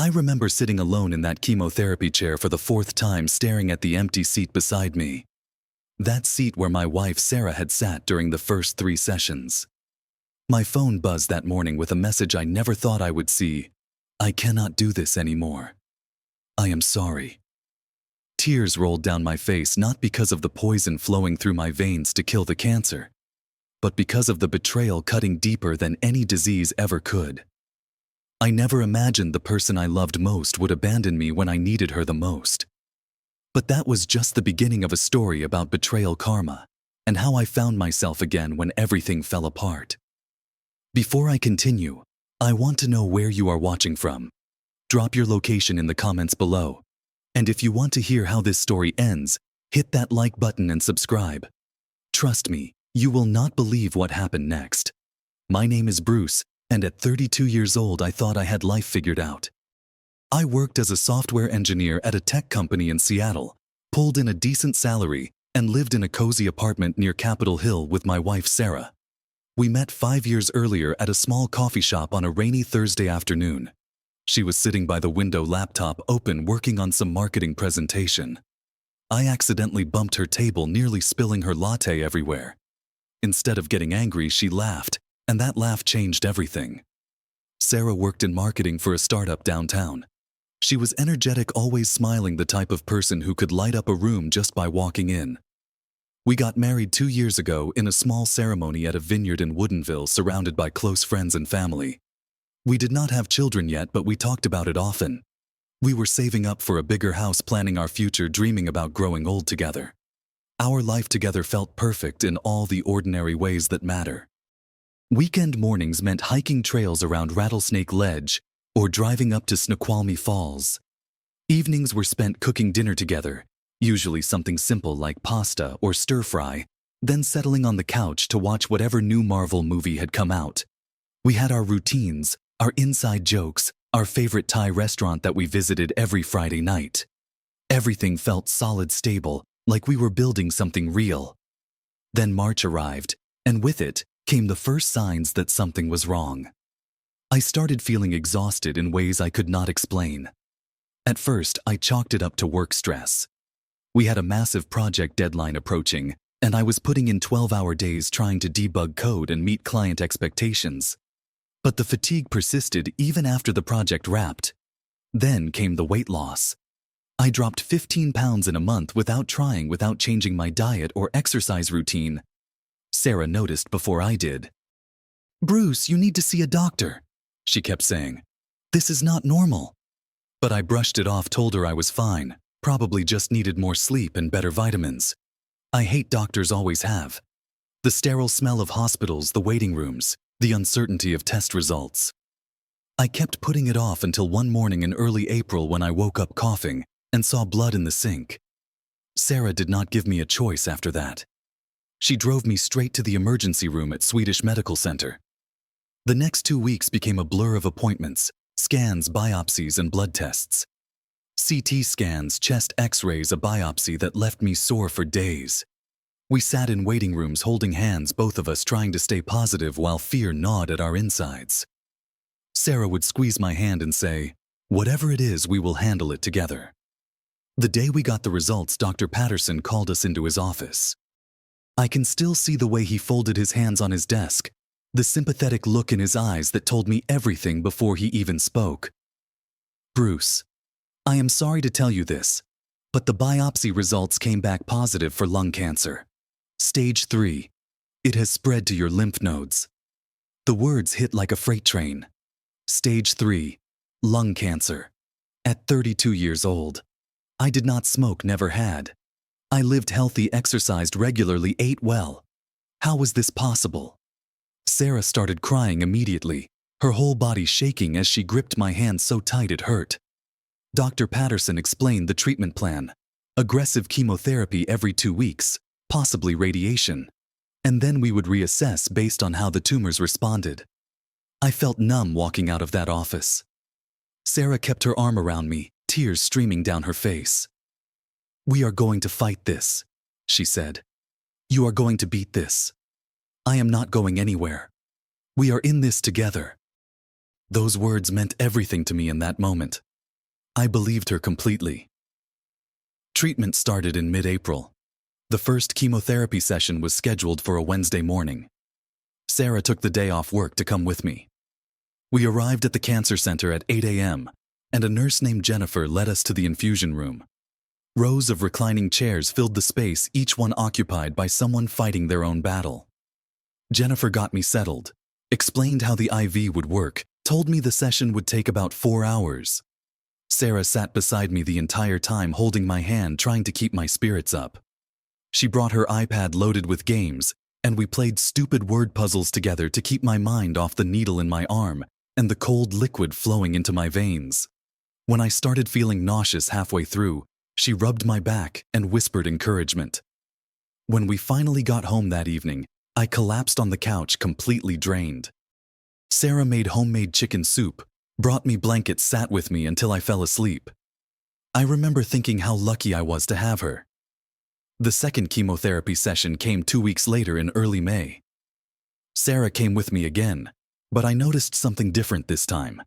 I remember sitting alone in that chemotherapy chair for the fourth time, staring at the empty seat beside me. That seat where my wife Sarah had sat during the first 3 sessions. My phone buzzed that morning with a message I never thought I would see. I cannot do this anymore. I am sorry. Tears rolled down my face, not because of the poison flowing through my veins to kill the cancer, but because of the betrayal cutting deeper than any disease ever could. I never imagined the person I loved most would abandon me when I needed her the most. But that was just the beginning of a story about betrayal karma, and how I found myself again when everything fell apart. Before I continue, I want to know where you are watching from. Drop your location in the comments below. And if you want to hear how this story ends, hit that like button and subscribe. Trust me, you will not believe what happened next. My name is Bruce, and at 32 years old I thought I had life figured out. I worked as a software engineer at a tech company in Seattle, pulled in a decent salary, and lived in a cozy apartment near Capitol Hill with my wife Sarah. We met 5 years earlier at a small coffee shop on a rainy Thursday afternoon. She was sitting by the window, laptop open, working on some marketing presentation. I accidentally bumped her table, nearly spilling her latte everywhere. Instead of getting angry, she laughed, and that laugh changed everything. Sarah worked in marketing for a startup downtown. She was energetic, always smiling, the type of person who could light up a room just by walking in. We got married 2 years ago in a small ceremony at a vineyard in Woodinville, surrounded by close friends and family. We did not have children yet, but we talked about it often. We were saving up for a bigger house, planning our future, dreaming about growing old together. Our life together felt perfect in all the ordinary ways that matter. Weekend mornings meant hiking trails around Rattlesnake Ledge or driving up to Snoqualmie Falls. Evenings were spent cooking dinner together, usually something simple like pasta or stir-fry, then settling on the couch to watch whatever new Marvel movie had come out. We had our routines, our inside jokes, our favorite Thai restaurant that we visited every Friday night. Everything felt solid, stable, like we were building something real. Then March arrived, and with it came the first signs that something was wrong. I started feeling exhausted in ways I could not explain. At first, I chalked it up to work stress. We had a massive project deadline approaching, and I was putting in 12-hour days trying to debug code and meet client expectations. But the fatigue persisted even after the project wrapped. Then came the weight loss. I dropped 15 pounds in a month without trying, without changing my diet or exercise routine. Sarah noticed before I did. "Bruce, you need to see a doctor," she kept saying. "This is not normal." But I brushed it off, told her I was fine, probably just needed more sleep and better vitamins. I hate doctors, always have. The sterile smell of hospitals, the waiting rooms, the uncertainty of test results. I kept putting it off until one morning in early April when I woke up coughing and saw blood in the sink. Sarah did not give me a choice after that. She drove me straight to the emergency room at Swedish Medical Center. The next 2 weeks became a blur of appointments, scans, biopsies, and blood tests. CT scans, chest x-rays, a biopsy that left me sore for days. We sat in waiting rooms holding hands, both of us trying to stay positive while fear gnawed at our insides. Sarah would squeeze my hand and say, "Whatever it is, we will handle it together." The day we got the results, Dr. Patterson called us into his office. I can still see the way he folded his hands on his desk, the sympathetic look in his eyes that told me everything before he even spoke. "Bruce, I am sorry to tell you this, but the biopsy results came back positive for lung cancer. Stage 3. It has spread to your lymph nodes." The words hit like a freight train. Stage 3. Lung cancer. At 32 years old. I did not smoke, never had. I lived healthy, exercised regularly, ate well. How was this possible? Sarah started crying immediately, her whole body shaking as she gripped my hand so tight it hurt. Dr. Patterson explained the treatment plan. Aggressive chemotherapy every 2 weeks, possibly radiation. And then we would reassess based on how the tumors responded. I felt numb walking out of that office. Sarah kept her arm around me, tears streaming down her face. "We are going to fight this," she said. "You are going to beat this. I am not going anywhere. We are in this together." Those words meant everything to me in that moment. I believed her completely. Treatment started in mid-April. The first chemotherapy session was scheduled for a Wednesday morning. Sarah took the day off work to come with me. We arrived at the cancer center at 8 a.m., and a nurse named Jennifer led us to the infusion room. Rows of reclining chairs filled the space, each one occupied by someone fighting their own battle. Jennifer got me settled, explained how the IV would work, told me the session would take about 4 hours. Sarah sat beside me the entire time, holding my hand, trying to keep my spirits up. She brought her iPad loaded with games, and we played stupid word puzzles together to keep my mind off the needle in my arm and the cold liquid flowing into my veins. When I started feeling nauseous halfway through, she rubbed my back and whispered encouragement. When we finally got home that evening, I collapsed on the couch, completely drained. Sarah made homemade chicken soup, brought me blankets, sat with me until I fell asleep. I remember thinking how lucky I was to have her. The second chemotherapy session came 2 weeks later in early May. Sarah came with me again, but I noticed something different this time.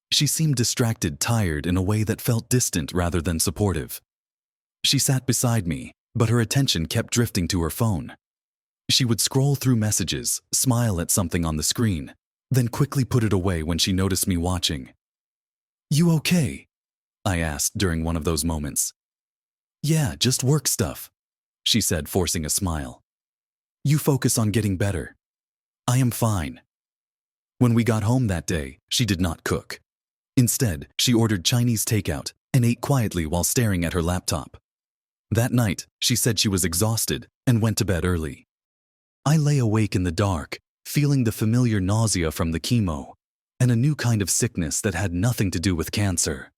She seemed distracted, tired in a way that felt distant rather than supportive. She sat beside me, but her attention kept drifting to her phone. She would scroll through messages, smile at something on the screen, then quickly put it away when she noticed me watching. "You okay?" I asked during one of those moments. "Yeah, just work stuff," she said, forcing a smile. "You focus on getting better." "I am fine." When we got home that day, she did not cook. Instead, she ordered Chinese takeout and ate quietly while staring at her laptop. That night, she said she was exhausted and went to bed early. I lay awake in the dark, feeling the familiar nausea from the chemo and a new kind of sickness that had nothing to do with cancer.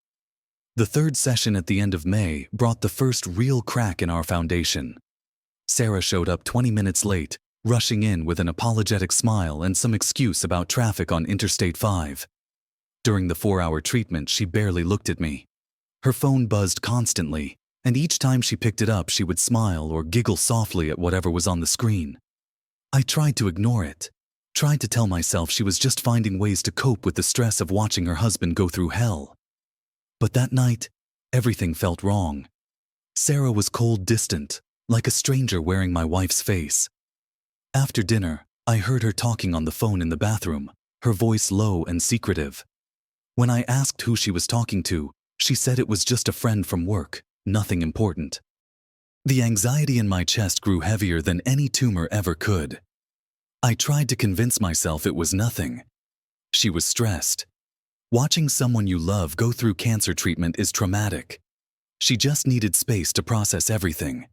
The third session at the end of May brought the first real crack in our foundation. Sarah showed up 20 minutes late, rushing in with an apologetic smile and some excuse about traffic on Interstate 5. During the 4-hour treatment, she barely looked at me. Her phone buzzed constantly, and each time she picked it up, she would smile or giggle softly at whatever was on the screen. I tried to ignore it, tried to tell myself she was just finding ways to cope with the stress of watching her husband go through hell. But that night, everything felt wrong. Sarah was cold, distant, like a stranger wearing my wife's face. After dinner, I heard her talking on the phone in the bathroom, her voice low and secretive. When I asked who she was talking to, she said it was just a friend from work, nothing important. The anxiety in my chest grew heavier than any tumor ever could. I tried to convince myself it was nothing. She was stressed. Watching someone you love go through cancer treatment is traumatic. She just needed space to process everything.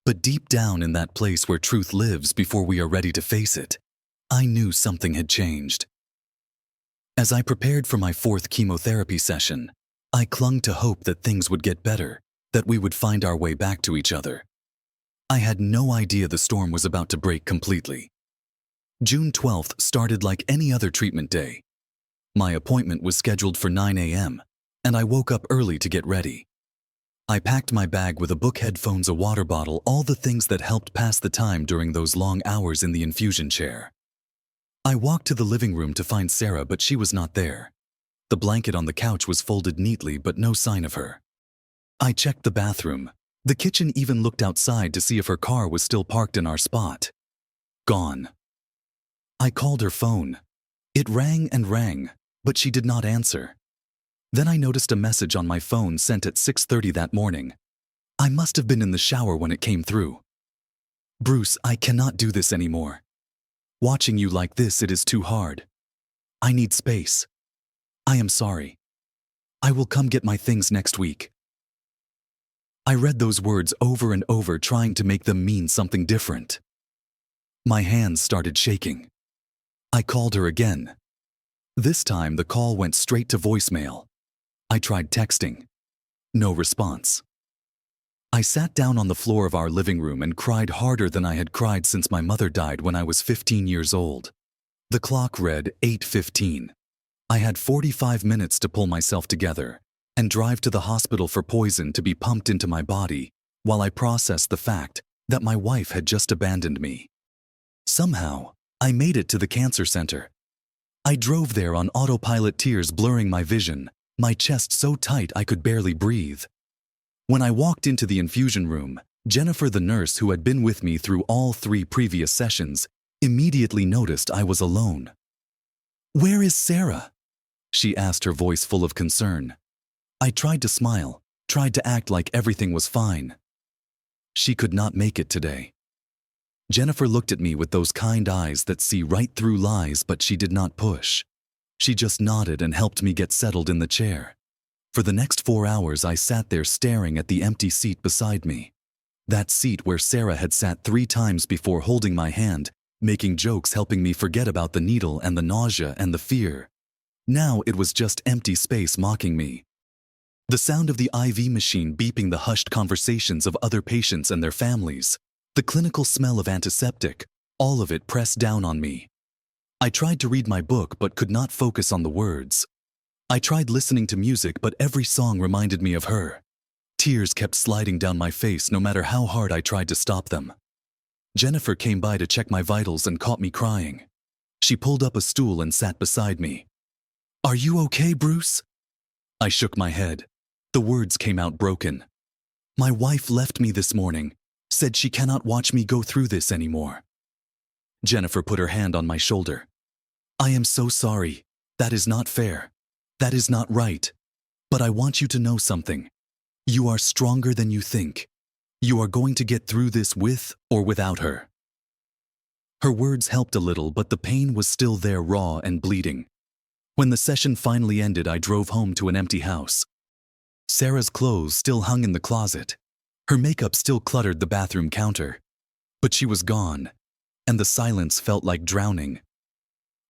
But deep down in that place where truth lives before we are ready to face it, I knew something had changed. As I prepared for my 4th chemotherapy session, I clung to hope that things would get better, that we would find our way back to each other. I had no idea the storm was about to break completely. June 12th started like any other treatment day. My appointment was scheduled for 9 a.m., and I woke up early to get ready. I packed my bag with a book, headphones, a water bottle, all the things that helped pass the time during those long hours in the infusion chair. I walked to the living room to find Sarah, but she was not there. The blanket on the couch was folded neatly, but no sign of her. I checked the bathroom, the kitchen, even looked outside to see if her car was still parked in our spot. Gone. I called her phone. It rang and rang, but she did not answer. Then I noticed a message on my phone sent at 6:30 that morning. I must have been in the shower when it came through. "Bruce, I cannot do this anymore. Watching you like this, it is too hard. I need space. I am sorry. I will come get my things next week." I read those words over and over, trying to make them mean something different. My hands started shaking. I called her again. This time, the call went straight to voicemail. I tried texting. No response. I sat down on the floor of our living room and cried harder than I had cried since my mother died when I was 15 years old. The clock read 8:15. I had 45 minutes to pull myself together and drive to the hospital for poison to be pumped into my body while I processed the fact that my wife had just abandoned me. Somehow, I made it to the cancer center. I drove there on autopilot, tears blurring my vision, my chest so tight I could barely breathe. When I walked into the infusion room, Jennifer, the nurse who had been with me through all 3 previous sessions, immediately noticed I was alone. "Where is Sarah?" she asked, her voice full of concern. I tried to smile, tried to act like everything was fine. "She could not make it today." Jennifer looked at me with those kind eyes that see right through lies, but she did not push. She just nodded and helped me get settled in the chair. For the next 4 hours I sat there staring at the empty seat beside me. That seat where Sarah had sat 3 times before, holding my hand, making jokes, helping me forget about the needle and the nausea and the fear. Now it was just empty space mocking me. The sound of the IV machine beeping, the hushed conversations of other patients and their families, the clinical smell of antiseptic, all of it pressed down on me. I tried to read my book but could not focus on the words. I tried listening to music, but every song reminded me of her. Tears kept sliding down my face no matter how hard I tried to stop them. Jennifer came by to check my vitals and caught me crying. She pulled up a stool and sat beside me. "Are you okay, Bruce?" I shook my head. The words came out broken. "My wife left me this morning, said she cannot watch me go through this anymore." Jennifer put her hand on my shoulder. "I am so sorry. That is not fair. That is not right. But I want you to know something. You are stronger than you think. You are going to get through this with or without her." Her words helped a little, but the pain was still there, raw and bleeding. When the session finally ended, I drove home to an empty house. Sarah's clothes still hung in the closet. Her makeup still cluttered the bathroom counter. But she was gone, and the silence felt like drowning.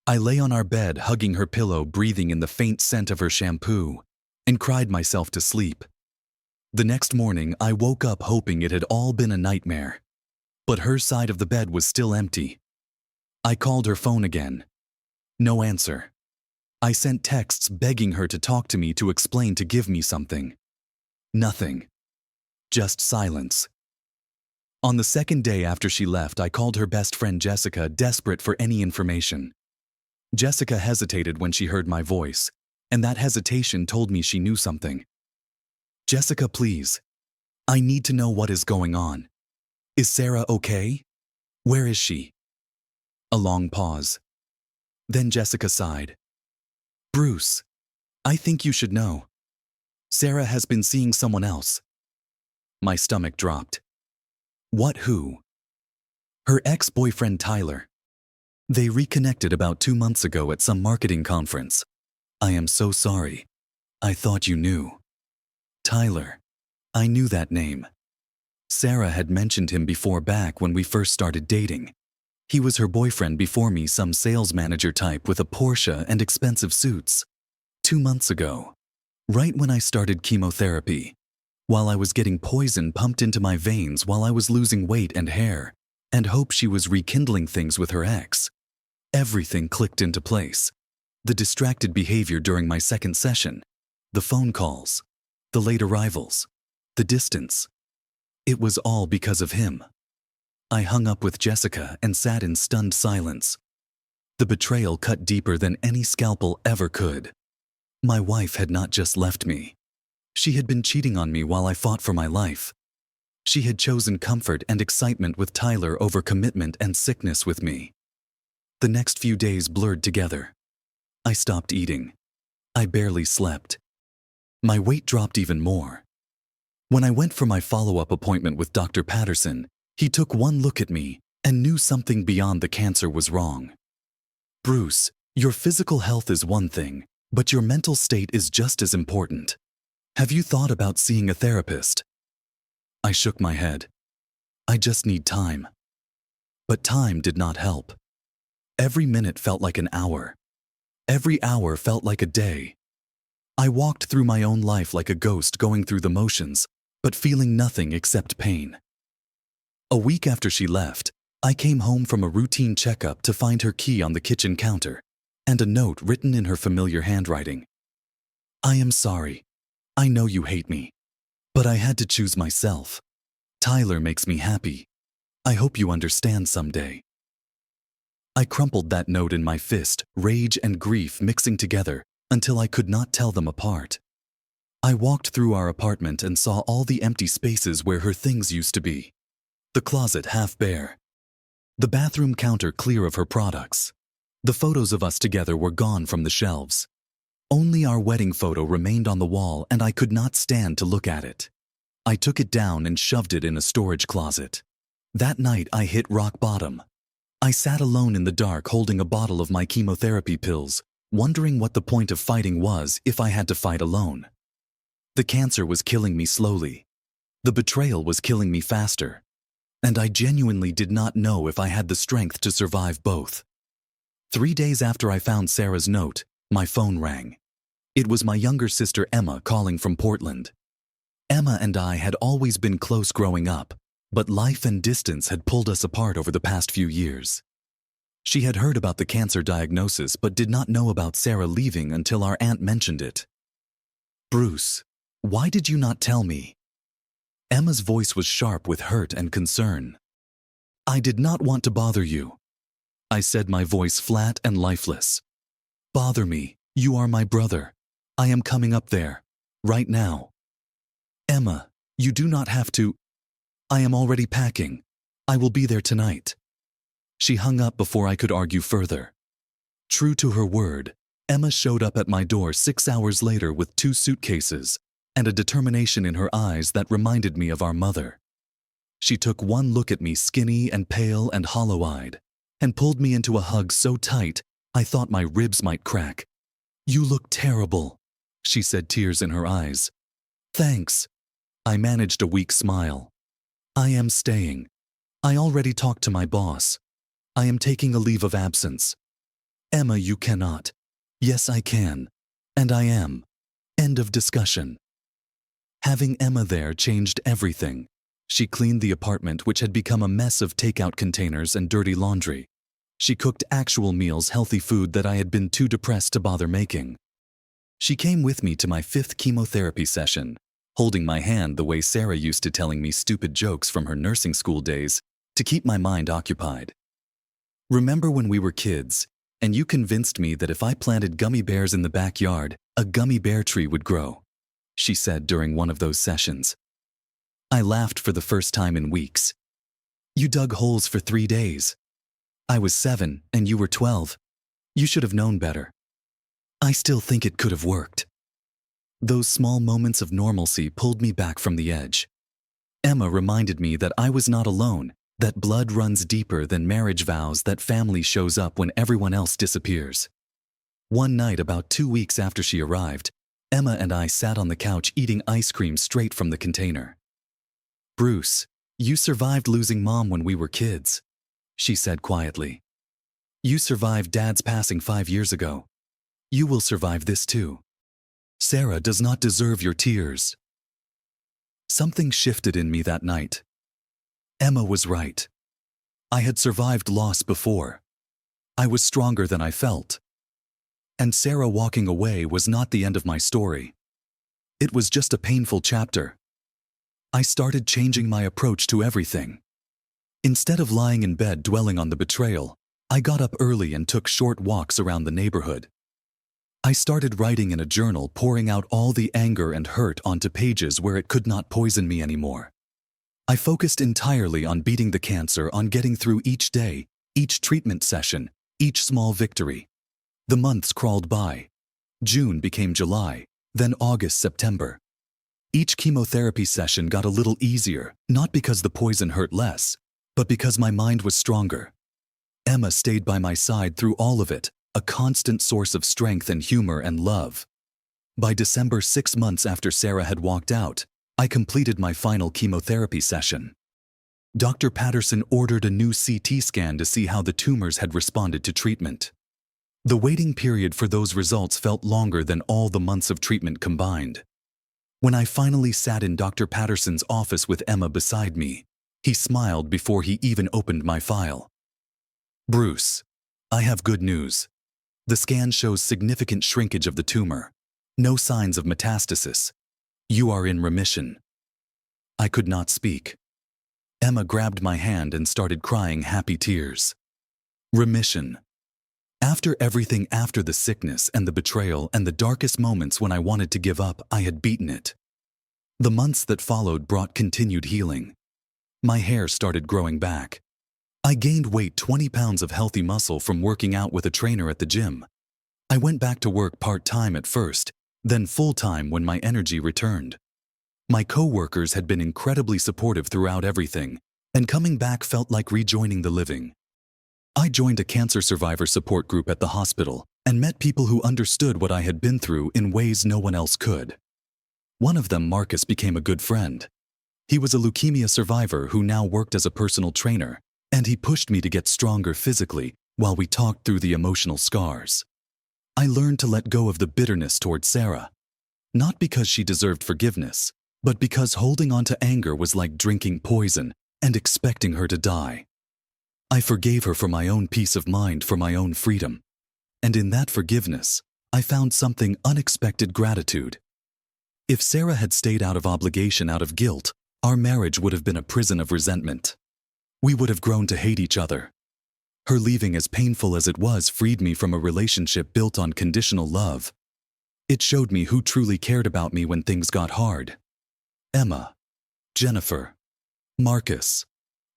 I lay on our bed, hugging her pillow, breathing in the faint scent of her shampoo, and cried myself to sleep. The next morning, I woke up hoping it had all been a nightmare. But her side of the bed was still empty. I called her phone again. No answer. I sent texts begging her to talk to me, to explain, to give me something. Nothing. Just silence. On the second day after she left, I called her best friend Jessica, desperate for any information. Jessica hesitated when she heard my voice, and that hesitation told me she knew something. "Jessica, please. I need to know what is going on. Is Sarah okay? Where is she?" A long pause. Then Jessica sighed. "Bruce, I think you should know. Sarah has been seeing someone else." My stomach dropped. "What? Who?" "Her ex-boyfriend Tyler. They reconnected about 2 months ago at some marketing conference. I am so sorry. I thought you knew." Tyler. I knew that name. Sarah had mentioned him before, back when we first started dating. He was her boyfriend before me, some sales manager type with a Porsche and expensive suits. 2 months ago, right when I started chemotherapy, while I was getting poison pumped into my veins, while I was losing weight and hair, and hoped she was rekindling things with her ex. Everything clicked into place. The distracted behavior during my second session, the phone calls, the late arrivals, the distance. It was all because of him. I hung up with Jessica and sat in stunned silence. The betrayal cut deeper than any scalpel ever could. My wife had not just left me. She had been cheating on me while I fought for my life. She had chosen comfort and excitement with Tyler over commitment and sickness with me. The next few days blurred together. I stopped eating. I barely slept. My weight dropped even more. When I went for my follow-up appointment with Dr. Patterson, he took one look at me and knew something beyond the cancer was wrong. "Bruce, your physical health is one thing, but your mental state is just as important. Have you thought about seeing a therapist?" I shook my head. "I just need time." But time did not help. Every minute felt like an hour. Every hour felt like a day. I walked through my own life like a ghost, going through the motions, but feeling nothing except pain. A week after she left, I came home from a routine checkup to find her key on the kitchen counter and a note written in her familiar handwriting. "I am sorry. I know you hate me, but I had to choose myself. Tyler makes me happy. I hope you understand someday." I crumpled that note in my fist, rage and grief mixing together, until I could not tell them apart. I walked through our apartment and saw all the empty spaces where her things used to be. The closet half bare. The bathroom counter clear of her products. The photos of us together were gone from the shelves. Only our wedding photo remained on the wall, and I could not stand to look at it. I took it down and shoved it in a storage closet. That night I hit rock bottom. I sat alone in the dark holding a bottle of my chemotherapy pills, wondering what the point of fighting was if I had to fight alone. The cancer was killing me slowly. The betrayal was killing me faster. And I genuinely did not know if I had the strength to survive both. 3 days after I found Sarah's note, my phone rang. It was my younger sister Emma calling from Portland. Emma and I had always been close growing up, but life and distance had pulled us apart over the past few years. She had heard about the cancer diagnosis but did not know about Sarah leaving until our aunt mentioned it. "Bruce, why did you not tell me?" Emma's voice was sharp with hurt and concern. "I did not want to bother you," I said, my voice flat and lifeless. "Bother me, you are my brother. I am coming up there, right now." "Emma, you do not have to. I am already packing. I will be there tonight." She hung up before I could argue further. True to her word, Emma showed up at my door 6 hours later with 2 suitcases and a determination in her eyes that reminded me of our mother. She took one look at me, skinny and pale and hollow-eyed, and pulled me into a hug so tight I thought my ribs might crack. "You look terrible," she said, tears in her eyes. "Thanks." I managed a weak smile. "I am staying. I already talked to my boss. I am taking a leave of absence." "Emma, you cannot." "Yes, I can. And I am. End of discussion." Having Emma there changed everything. She cleaned the apartment, which had become a mess of takeout containers and dirty laundry. She cooked actual meals, healthy food that I had been too depressed to bother making. She came with me to my 5th chemotherapy session, holding my hand the way Sarah used to, telling me stupid jokes from her nursing school days to keep my mind occupied. "Remember when we were kids, and you convinced me that if I planted gummy bears in the backyard, a gummy bear tree would grow," she said during one of those sessions. I laughed for the first time in weeks. "You dug holes for 3 days. I was 7 and you were 12. You should have known better." I still think it could have worked. Those small moments of normalcy pulled me back from the edge. Emma reminded me that I was not alone, that blood runs deeper than marriage vows, that family shows up when everyone else disappears. One night, about 2 weeks after she arrived, Emma and I sat on the couch eating ice cream straight from the container. "Bruce, you survived losing Mom when we were kids," she said quietly. "You survived Dad's passing 5 years ago. You will survive this too. Sarah does not deserve your tears." Something shifted in me that night. Emma was right. I had survived loss before. I was stronger than I felt. And Sarah walking away was not the end of my story. It was just a painful chapter. I started changing my approach to everything. Instead of lying in bed dwelling on the betrayal, I got up early and took short walks around the neighborhood. I started writing in a journal, pouring out all the anger and hurt onto pages where it could not poison me anymore. I focused entirely on beating the cancer, on getting through each day, each treatment session, each small victory. The months crawled by. June became July, then August, September. Each chemotherapy session got a little easier, not because the poison hurt less, but because my mind was stronger. Emma stayed by my side through all of it, a constant source of strength and humor and love. By December, 6 months after Sarah had walked out, I completed my final chemotherapy session. Dr. Patterson ordered a new CT scan to see how the tumors had responded to treatment. The waiting period for those results felt longer than all the months of treatment combined. When I finally sat in Dr. Patterson's office with Emma beside me, he smiled before he even opened my file. "Bruce, I have good news. The scan shows significant shrinkage of the tumor. No signs of metastasis. You are in remission." I could not speak. Emma grabbed my hand and started crying happy tears. Remission. After everything, after the sickness and the betrayal and the darkest moments when I wanted to give up, I had beaten it. The months that followed brought continued healing. My hair started growing back. I gained weight, 20 pounds of healthy muscle from working out with a trainer at the gym. I went back to work part-time at first, then full-time when my energy returned. My co-workers had been incredibly supportive throughout everything, and coming back felt like rejoining the living. I joined a cancer survivor support group at the hospital and met people who understood what I had been through in ways no one else could. One of them, Marcus, became a good friend. He was a leukemia survivor who now worked as a personal trainer, and he pushed me to get stronger physically while we talked through the emotional scars. I learned to let go of the bitterness toward Sarah, not because she deserved forgiveness, but because holding on to anger was like drinking poison and expecting her to die. I forgave her for my own peace of mind, for my own freedom. And in that forgiveness, I found something unexpected: gratitude. If Sarah had stayed out of obligation, out of guilt, our marriage would have been a prison of resentment. We would have grown to hate each other. Her leaving, as painful as it was, freed me from a relationship built on conditional love. It showed me who truly cared about me when things got hard. Emma, Jennifer, Marcus,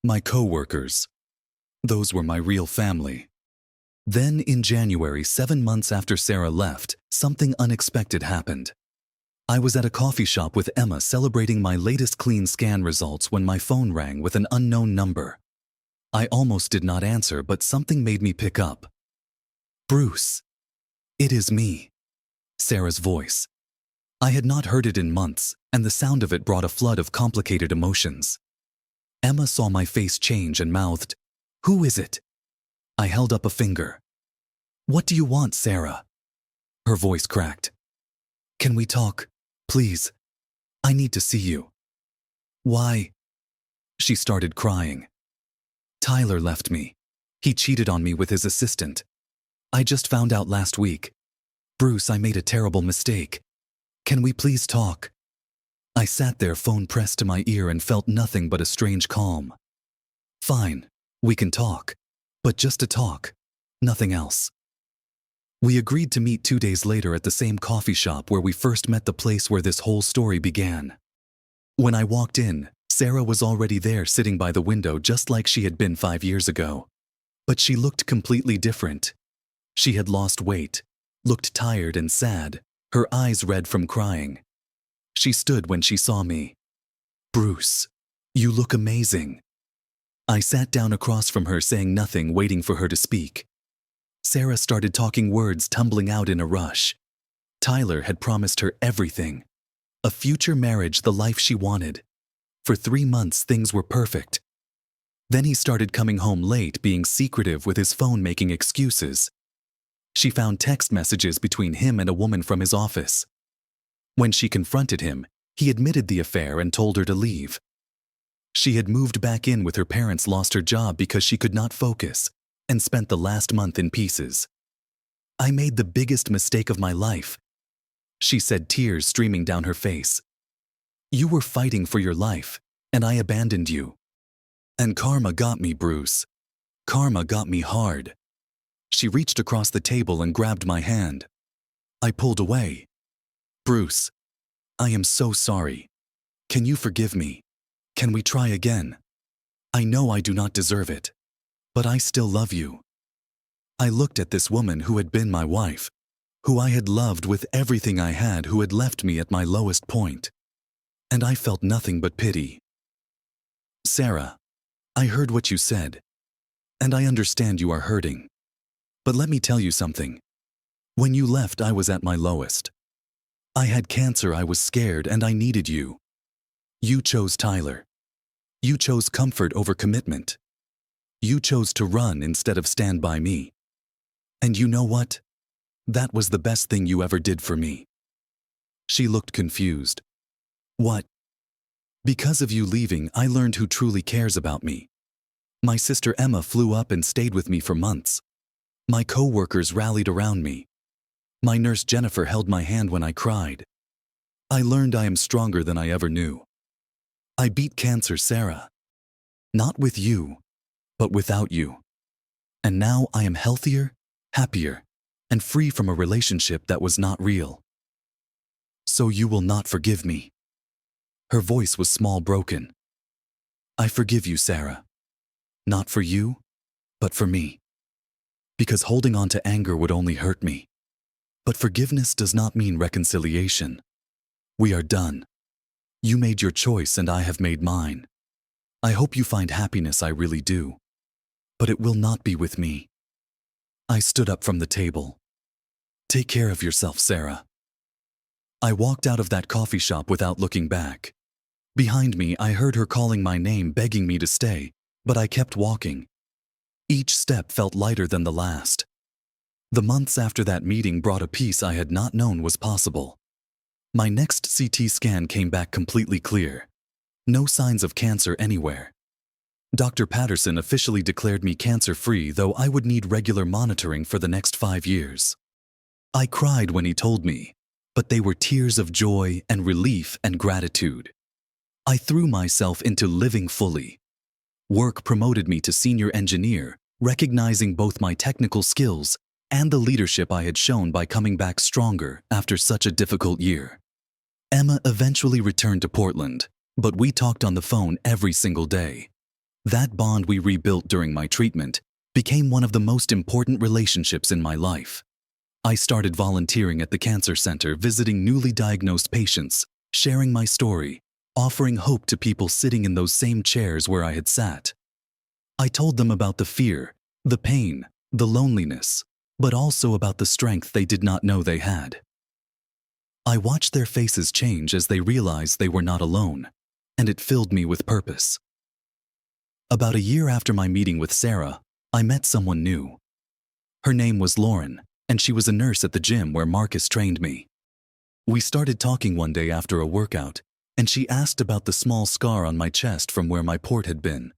my co-workers. Those were my real family. Then in January, 7 months after Sarah left, something unexpected happened. I was at a coffee shop with Emma celebrating my latest clean scan results when my phone rang with an unknown number. I almost did not answer, but something made me pick up. "Bruce, it is me." Sarah's voice. I had not heard it in months, and the sound of it brought a flood of complicated emotions. Emma saw my face change and mouthed, "Who is it?" I held up a finger. "What do you want, Sarah?" Her voice cracked. "Can we talk, please? I need to see you." "Why?" She started crying. "Tyler left me. He cheated on me with his assistant. I just found out last week. Bruce, I made a terrible mistake. Can we please talk?" I sat there, phone pressed to my ear, and felt nothing but a strange calm. "Fine, we can talk. But just to talk. Nothing else." We agreed to meet 2 days later at the same coffee shop where we first met, the place where this whole story began. When I walked in, Sarah was already there, sitting by the window just like she had been 5 years ago. But she looked completely different. She had lost weight, looked tired and sad, her eyes red from crying. She stood when she saw me. "Bruce, you look amazing." I sat down across from her, saying nothing, waiting for her to speak. Sarah started talking, words tumbling out in a rush. Tyler had promised her everything. A future marriage, the life she wanted. For 3 months, things were perfect. Then he started coming home late, being secretive with his phone, making excuses. She found text messages between him and a woman from his office. When she confronted him, he admitted the affair and told her to leave. She had moved back in with her parents, lost her job because she could not focus, and spent the last month in pieces. "I made the biggest mistake of my life," she said, tears streaming down her face. "You were fighting for your life, and I abandoned you. And karma got me, Bruce. Karma got me hard." She reached across the table and grabbed my hand. I pulled away. "Bruce, I am so sorry. Can you forgive me? Can we try again? I know I do not deserve it, but I still love you." I looked at this woman who had been my wife, who I had loved with everything I had, who had left me at my lowest point. And I felt nothing but pity. "Sarah, I heard what you said, and I understand you are hurting. But let me tell you something. When you left, I was at my lowest. I had cancer, I was scared, and I needed you. You chose Tyler. You chose comfort over commitment. You chose to run instead of stand by me. And you know what? That was the best thing you ever did for me." She looked confused. "What?" "Because of you leaving, I learned who truly cares about me. My sister Emma flew up and stayed with me for months. My co-workers rallied around me. My nurse Jennifer held my hand when I cried. I learned I am stronger than I ever knew. I beat cancer, Sarah. Not with you, but without you. And now I am healthier, happier, and free from a relationship that was not real. So you will not forgive me. Her voice was small, broken. I forgive you, Sarah. Not for you, but for me. Because holding on to anger would only hurt me. But forgiveness does not mean reconciliation. We are done. You made your choice and I have made mine. I hope you find happiness, I really do. But it will not be with me. I stood up from the table. Take care of yourself, Sarah. I walked out of that coffee shop without looking back. Behind me, I heard her calling my name, begging me to stay, but I kept walking. Each step felt lighter than the last. The months after that meeting brought a peace I had not known was possible. My next CT scan came back completely clear. No signs of cancer anywhere. Dr. Patterson officially declared me cancer-free, though I would need regular monitoring for the next 5 years. I cried when he told me, but they were tears of joy and relief and gratitude. I threw myself into living fully. Work promoted me to senior engineer, recognizing both my technical skills and the leadership I had shown by coming back stronger after such a difficult year. Emma eventually returned to Portland, but we talked on the phone every single day. That bond we rebuilt during my treatment became one of the most important relationships in my life. I started volunteering at the cancer center, visiting newly diagnosed patients, sharing my story, offering hope to people sitting in those same chairs where I had sat. I told them about the fear, the pain, the loneliness, but also about the strength they did not know they had. I watched their faces change as they realized they were not alone, and it filled me with purpose. About a year after my meeting with Sarah, I met someone new. Her name was Lauren, and she was a nurse at the gym where Marcus trained me. We started talking one day after a workout, and she asked about the small scar on my chest from where my port had been.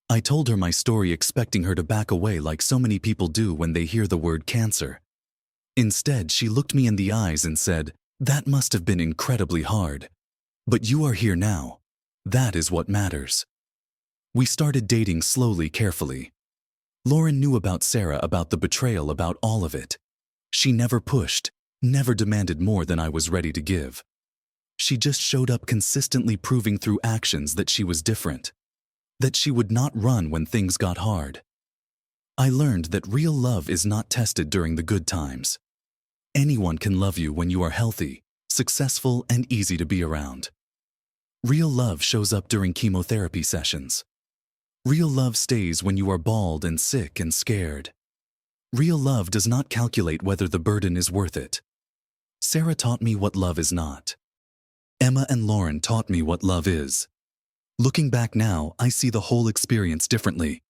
I told her my story, expecting her to back away like so many people do when they hear the word cancer. Instead, she looked me in the eyes and said, "That must have been incredibly hard. But you are here now. That is what matters." We started dating slowly, carefully. Lauren knew about Sarah, about the betrayal, about all of it. She never pushed, never demanded more than I was ready to give. She just showed up consistently, proving through actions that she was different, that she would not run when things got hard. I learned that real love is not tested during the good times. Anyone can love you when you are healthy, successful, and easy to be around. Real love shows up during chemotherapy sessions. Real love stays when you are bald and sick and scared. Real love does not calculate whether the burden is worth it. Sarah taught me what love is not. Emma and Lauren taught me what love is. Looking back now, I see the whole experience differently.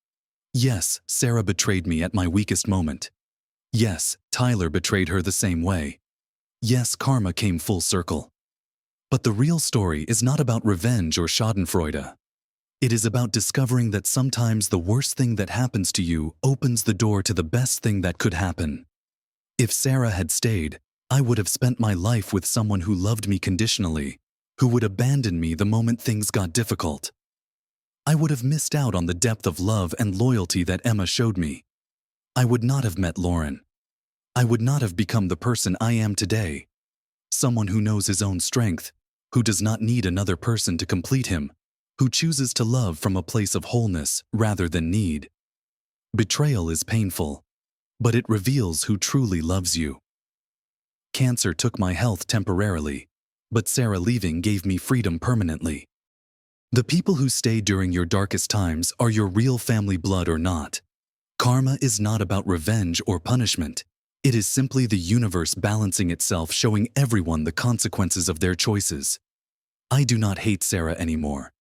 Yes, Sarah betrayed me at my weakest moment. Yes, Tyler betrayed her the same way. Yes, karma came full circle. But the real story is not about revenge or schadenfreude. It is about discovering that sometimes the worst thing that happens to you opens the door to the best thing that could happen. If Sarah had stayed, I would have spent my life with someone who loved me conditionally, who would abandon me the moment things got difficult. I would have missed out on the depth of love and loyalty that Emma showed me. I would not have met Lauren. I would not have become the person I am today. Someone who knows his own strength, who does not need another person to complete him, who chooses to love from a place of wholeness rather than need. Betrayal is painful, but it reveals who truly loves you. Cancer took my health temporarily, but Sarah leaving gave me freedom permanently. The people who stay during your darkest times are your real family, blood or not. Karma is not about revenge or punishment. It is simply the universe balancing itself, showing everyone the consequences of their choices. I do not hate Sarah anymore.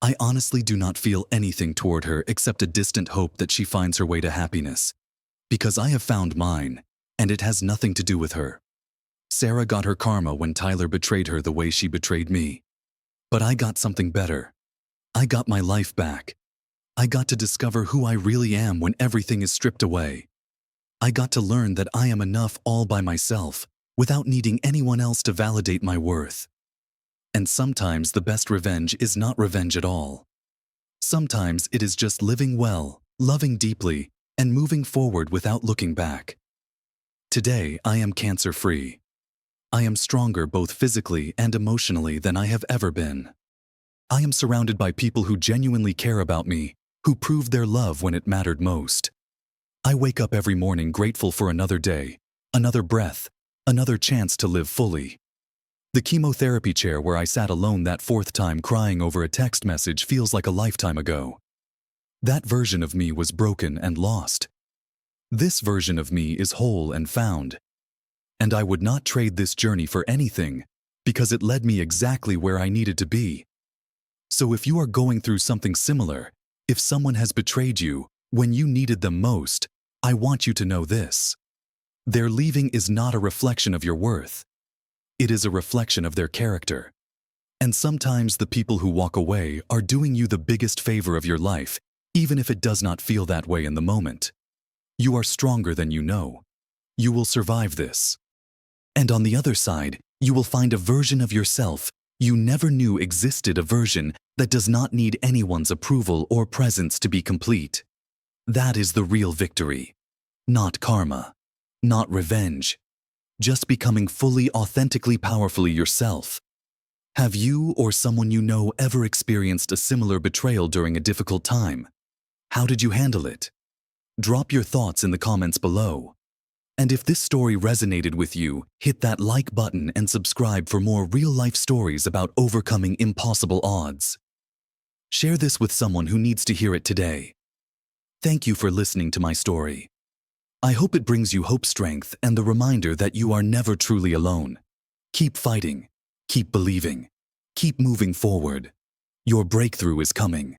I honestly do not feel anything toward her except a distant hope that she finds her way to happiness. Because I have found mine, and it has nothing to do with her. Sarah got her karma when Tyler betrayed her the way she betrayed me. But I got something better. I got my life back. I got to discover who I really am when everything is stripped away. I got to learn that I am enough all by myself, without needing anyone else to validate my worth. And sometimes the best revenge is not revenge at all. Sometimes it is just living well, loving deeply, and moving forward without looking back. Today, I am cancer-free. I am stronger both physically and emotionally than I have ever been. I am surrounded by people who genuinely care about me, who proved their love when it mattered most. I wake up every morning grateful for another day, another breath, another chance to live fully. The chemotherapy chair where I sat alone that fourth time crying over a text message feels like a lifetime ago. That version of me was broken and lost. This version of me is whole and found. And I would not trade this journey for anything, because it led me exactly where I needed to be. So if you are going through something similar, if someone has betrayed you when you needed them most, I want you to know this. Their leaving is not a reflection of your worth. It is a reflection of their character. And sometimes the people who walk away are doing you the biggest favor of your life, even if it does not feel that way in the moment. You are stronger than you know. You will survive this. And on the other side, you will find a version of yourself you never knew existed, a version that does not need anyone's approval or presence to be complete. That is the real victory. Not karma. Not revenge. Just becoming fully, authentically, powerfully yourself. Have you or someone you know ever experienced a similar betrayal during a difficult time? How did you handle it? Drop your thoughts in the comments below. And if this story resonated with you, hit that like button and subscribe for more real-life stories about overcoming impossible odds. Share this with someone who needs to hear it today. Thank you for listening to my story. I hope it brings you hope, strength, and the reminder that you are never truly alone. Keep fighting, keep believing, keep moving forward. Your breakthrough is coming.